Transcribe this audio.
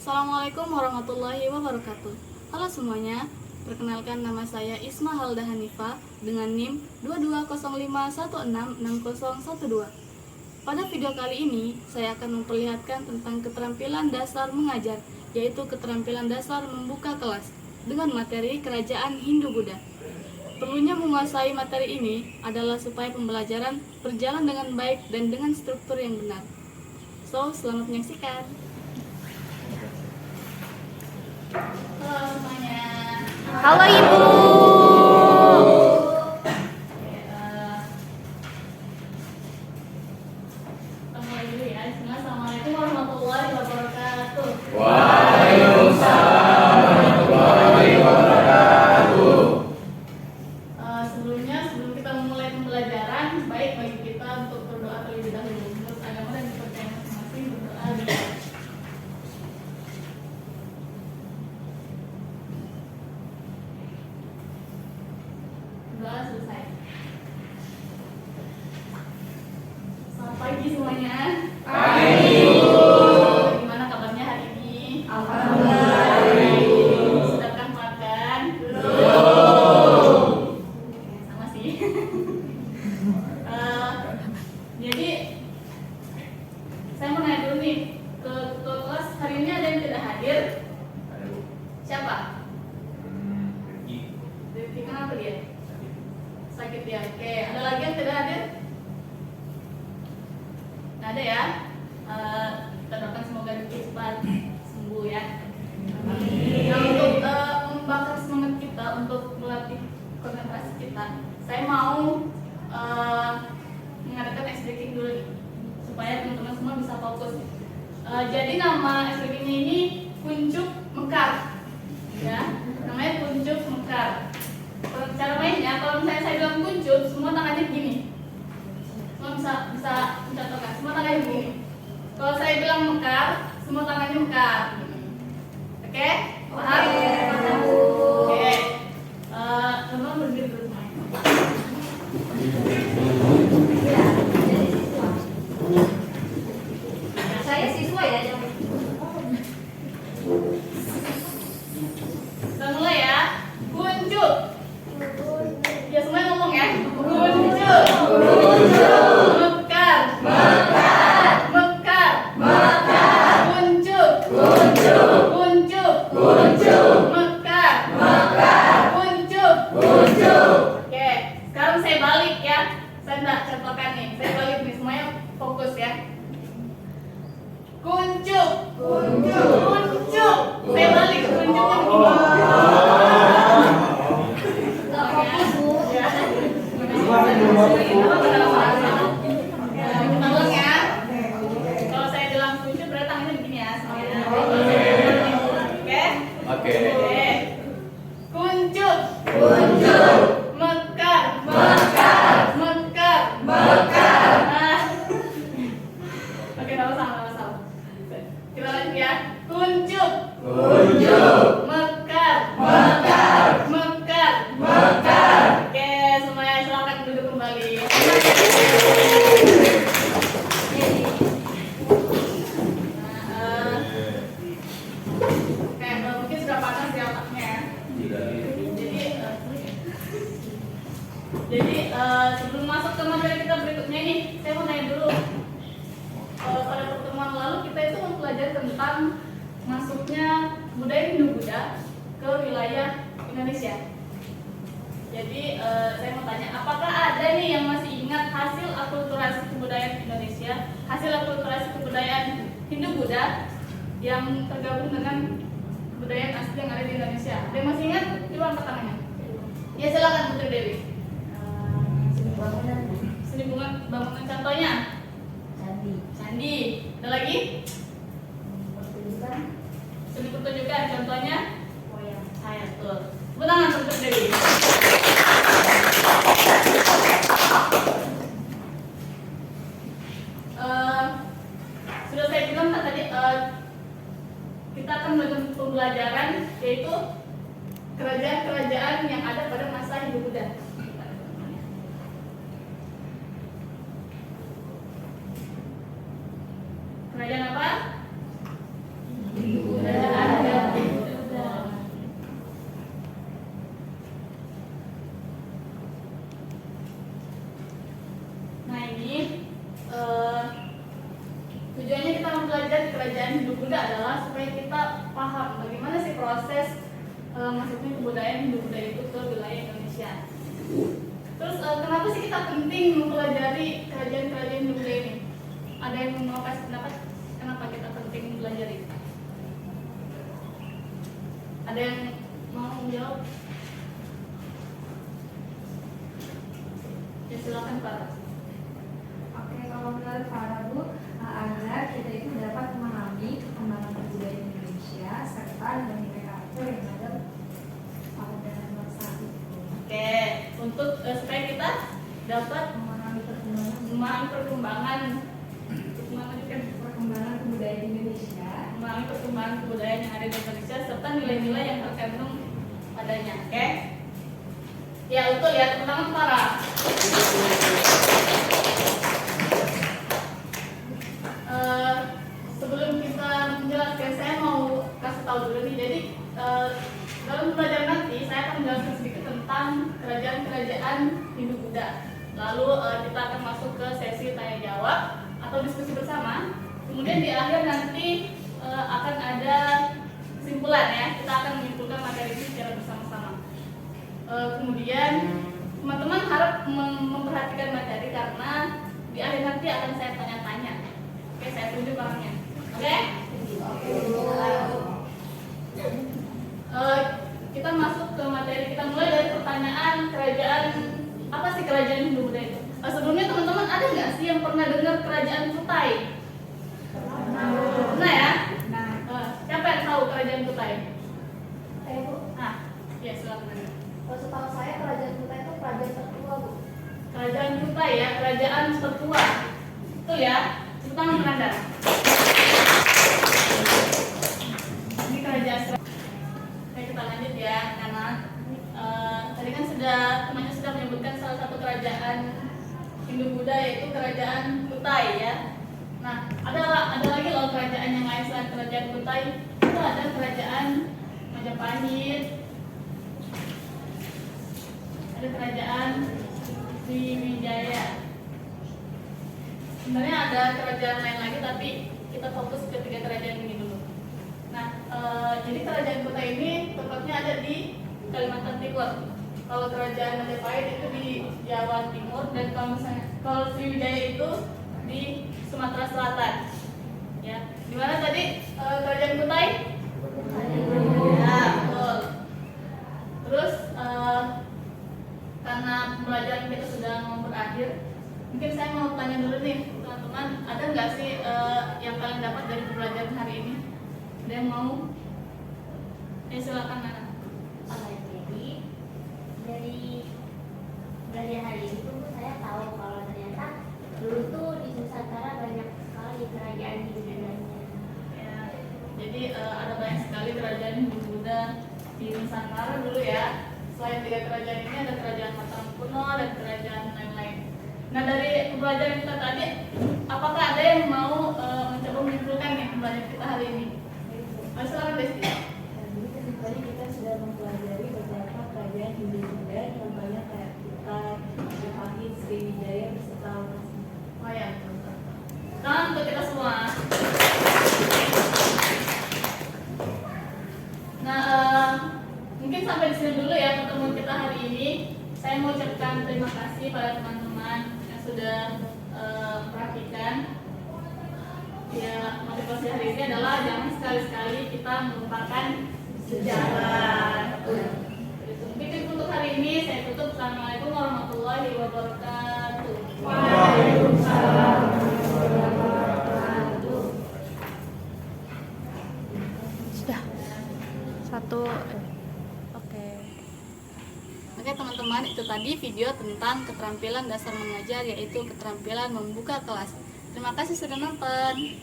Assalamualaikum warahmatullahi wabarakatuh. Halo semuanya, perkenalkan nama saya Isma Halda Hanifa dengan NIM 2205166012. Pada video kali ini, saya akan memperlihatkan tentang keterampilan dasar mengajar, yaitu keterampilan dasar membuka kelas dengan materi Kerajaan Hindu-Buddha. Perlunya menguasai materi ini adalah supaya pembelajaran berjalan dengan baik dan dengan struktur yang benar. So, selamat menyaksikan. Halo semuanya. Halo Ibu. Kita mulai dulu ya. Assalamualaikum warahmatullahi wabarakatuh. Waalaikumsalam warahmatullahi wabarakatuh. Sebelum kita memulai pembelajaran, baik bagi kita untuk berdoa terlebih dahulu. Menurut agama dan kepercayaan masing-masing, berdoa di doa selesai. Selamat pagi semuanya. Gimana kabarnya hari ini? Sedangkan makan? Sama sih. Jadi saya mau nanya dulu nih ke ketua kelas, hari ini ada yang tidak hadir? Siapa? Rifki, kenapa dia? Sakit ya? Oke, ada lagi yang tidak hadir? Nggak ada ya? Kita doakan semoga Rifki cepat sembuh ya. Nah, untuk membakar semangat kita, untuk melatih konsentrasi kita, saya mau mengadakan ice breaking dulu nih, supaya teman-teman semua bisa fokus. Jadi nama ice breakingnya ini kuncup mekar, ya, namanya kuncup mekar. Cara mainnya, kalau misalnya saya bilang kuncup, semua tangannya begini. Semua bisa mencontohkan, semua tangannya begini. Kalau saya bilang mekar, semua tangannya mekar. Oke? Paham? Oke. Teman-teman berdiri dulu semuanya. Saya siswa ya, jangan. Kita mulai ya. Kuncup. Ya semuanya ngomong ya. Kuncup. Mekar. Mekar. Kuncup. Kuncup. Mekar. Kuncup. Oke, sekarang saya balik ya. Saya enggak contohkan nih. Saya balik nih, semuanya fokus ya. Kuncup. Kuncup. Saya balik, kuncupnya Tolong ya. Kalau saya bilang kuncup, berarti tangannya begini ya semuanya. Oke? Oke. Oke. Kuncup. Mekar. Nah. Oke, nggak masalah. Kita lanjut ya. Kuncup. Mekar. Oke, semuanya silakan duduk kembali. Oke, mungkin sudah panas di otaknya ya. Jadi sebelum masuk ke materi kita berikutnya nih, saya mau tanya dulu. Pada pertemuan lalu kita itu mempelajari tentang masuknya budaya Hindu-Buddha ke wilayah Indonesia. Jadi saya mau tanya, apakah ada nih yang masih ingat hasil akulturasi kebudayaan Indonesia, hasil akulturasi kebudayaan Hindu-Buddha yang tergabung dengan kebudayaan asli yang ada di Indonesia? Ada yang masih ingat? Coba angkat tangannya. Ya silakan Putri Dewi. Seni bangunan contohnya? Candi. Ada lagi? Seni pertunjukan contohnya? Wayang. Betul. Tepuk tangan untuk Putri Dewi. Sudah saya bilang kan tadi kita akan melakukan pembelajaran, yaitu kerajaan-kerajaan yang ada pada masa Hindu-Buddha. Kerajaan apa? Hindu-Buddha. kerajaan Hindu Buddha adalah supaya kita paham bagaimana sih proses masuknya kebudayaan Hindu Buddha itu ke wilayah Indonesia. Terus kenapa sih kita penting mempelajari kerajaan-kerajaan Hindu Buddha ini? Ada yang mau kasih pendapat kenapa kita penting mempelajari? Ada yang mau menjawab? Ya silakan Pak. Oke, kalau menurut Farah Bu, agar kita itu dapat memahami perkembangan kebudayaan Indonesia serta nilai karakter yang ada pada bangsa itu. Oke, untuk supaya kita dapat Memahami perkembangan kebudayaan Indonesia. memahami perkembangan kebudayaan yang ada di Indonesia serta nilai-nilai yang terkandung padanya. Oke? Ya, betul ya, teman-teman para. Sebelum kita menjelaskan, saya mau kasih tahu dulu nih. Jadi dalam pembelajaran nanti saya akan menjelaskan sedikit tentang kerajaan-kerajaan Hindu Buddha. Lalu kita akan masuk ke sesi tanya jawab atau diskusi bersama. Kemudian di akhir nanti akan ada kesimpulan ya. Kita akan menyimpulkan materi ini secara bersama-sama. Kemudian teman-teman harap memperhatikan materi karena di akhir nanti akan saya tanya-tanya. Oke, saya tunjuk orangnya. Oke? Kita masuk ke materi. Kita mulai dari pertanyaan kerajaan. Apa sih kerajaan Hindu Buddha itu? Sebelumnya teman-teman ada nggak sih yang pernah dengar kerajaan Kutai? Pernah ya? Siapa yang tahu kerajaan Kutai? Saya Bu, Ya silakan. setahu saya kerajaan kita itu kerajaan tertua Bu. Kerajaan Kutai ya, kerajaan tertua. Betul ya? Tepuk tangan Penanda. Ini kerajaan. Oke, kita lanjut ya, karena tadi kan temannya sudah menyebutkan salah satu kerajaan Hindu Buddha yaitu kerajaan Kutai ya. Nah, ada lagi loh kerajaan yang lain selain kerajaan Kutai. Itu ada kerajaan Majapahit, ada kerajaan Sriwijaya. Sebenarnya ada kerajaan lain lagi, tapi kita fokus ke 3 kerajaan ini dulu. Nah, jadi kerajaan Kutai ini tempatnya ada di Kalimantan Timur. Kalau kerajaan Majapahit itu di Jawa Timur, dan kalau Sriwijaya itu di Sumatera Selatan. Ya, di mana tadi kerajaan Kutai? Ya, betul. Terus karena pembelajaran kita sudah mau berakhir, mungkin saya mau tanya dulu nih teman-teman, ada nggak sih yang kalian dapat dari pembelajaran hari ini? Ada yang mau? Ya silakan Nana. Jadi dari belajar hari ini tuh saya tahu kalau ternyata dulu tuh di Nusantara banyak sekali kerajaan Hindu Buddhanya. Ya, jadi ada banyak sekali kerajaan Hindu Buddha di Nusantara dulu ya. Selain 3 kerajaan ini ada kerajaan Mataram kuno dan kerajaan lain-lain. Nah, dari pembelajaran kita tadi, apakah ada yang mau mencoba menyimpulkan nih pembelajaran kita hari ini? Silakan Desti. Tadi kita sudah mempelajari beberapa kerajaan Hindu Buddha, contohnya kayak Kutai, Majapahit, Sriwijaya, beserta Oh ya, sekarang untuk kita semua. Nah, mungkin sampai di sini dulu ya pertemuan kita hari ini. Saya mau ucapkan terima kasih pada teman-teman yang sudah perhatikan. Ya, motivasi hari ini adalah jangan sekali-sekali kita melupakan sejarah. Mungkin untuk hari ini saya tutup. Assalamualaikum warahmatullahi wabarakatuh. Waalaikumsalam. Sudah. Satu. Oke teman-teman, itu tadi video tentang keterampilan dasar mengajar, yaitu keterampilan membuka kelas. Terima kasih sudah nonton.